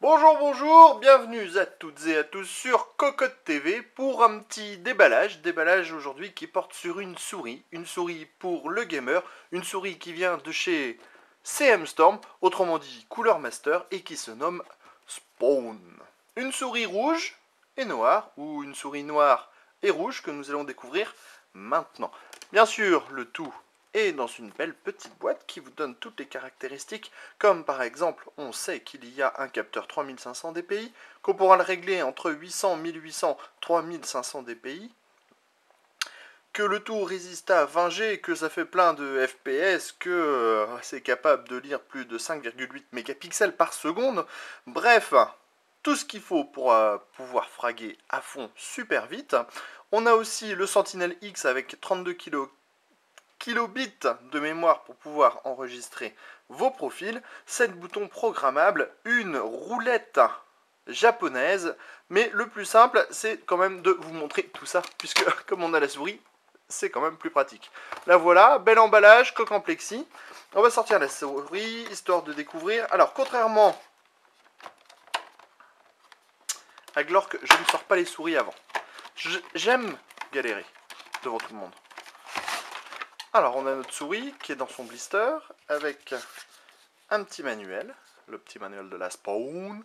Bonjour, bonjour, bienvenue à toutes et à tous sur Cocotte TV pour un petit déballage aujourd'hui qui porte sur une souris pour le gamer, une souris qui vient de chez CM Storm, autrement dit Cooler Master, et qui se nomme Spawn. Une souris rouge et noire, ou une souris noire et rouge que nous allons découvrir maintenant. Bien sûr, le tout est dans une belle petite boîte qui vous donne toutes les caractéristiques, comme par exemple, on sait qu'il y a un capteur 3500 dpi, qu'on pourra le régler entre 800, 1800, 3500 dpi, que le tout résiste à 20G, que ça fait plein de FPS, que c'est capable de lire plus de 5,8 mégapixels par seconde. Bref, tout ce qu'il faut pour pouvoir fraguer à fond super vite. On a aussi le Sentinel X avec 32 kilobits de mémoire pour pouvoir enregistrer vos profils, 7 boutons programmables, une roulette japonaise, mais le plus simple c'est quand même de vous montrer tout ça, puisque comme on a la souris, c'est quand même plus pratique. La voilà, bel emballage, coque en plexi. On va sortir la souris, histoire de découvrir. Alors, contrairement à Glork, je ne sors pas les souris avant. J'aime galérer devant tout le monde. Alors, on a notre souris qui est dans son blister avec un petit manuel, le petit manuel de la Spawn.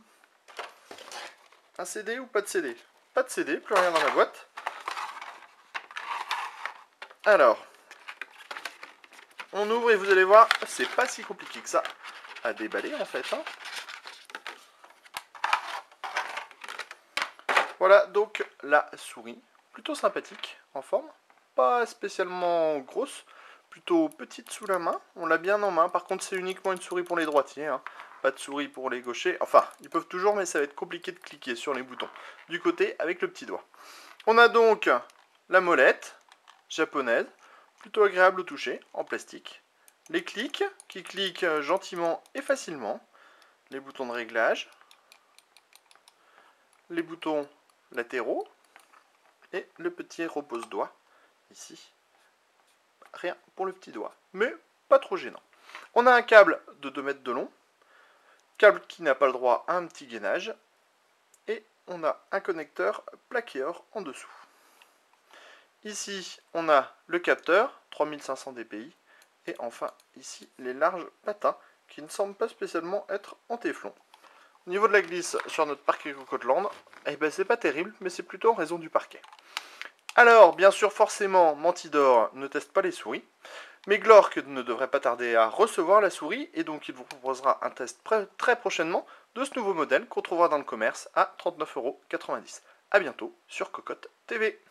Un CD ou pas de CD? Pas de CD, plus rien dans la boîte. Alors, on ouvre et vous allez voir, c'est pas si compliqué que ça à déballer en fait. Hein. Voilà donc la souris, plutôt sympathique en forme, pas spécialement grosse, plutôt petite sous la main, on l'a bien en main, par contre c'est uniquement une souris pour les droitiers, hein. Pas de souris pour les gauchers, enfin ils peuvent toujours mais ça va être compliqué de cliquer sur les boutons du côté avec le petit doigt. On a donc la molette japonaise, plutôt agréable au toucher, en plastique, les clics qui cliquent gentiment et facilement, les boutons de réglage, les boutons latéraux et le petit repose-doigt ici. Rien pour le petit doigt, mais pas trop gênant. On a un câble de 2 mètres de long, câble qui n'a pas le droit à un petit gainage, et on a un connecteur plaqué or en dessous. Ici, on a le capteur, 3500 dpi, et enfin ici les larges patins qui ne semblent pas spécialement être en téflon. Au niveau de la glisse sur notre parquet Cocoteland, eh ben c'est pas terrible, mais c'est plutôt en raison du parquet. Alors, bien sûr, forcément, Mantidor ne teste pas les souris, mais Glork ne devrait pas tarder à recevoir la souris, et donc il vous proposera un test très prochainement de ce nouveau modèle qu'on trouvera dans le commerce à 39,90 €. A bientôt sur Cocotte TV.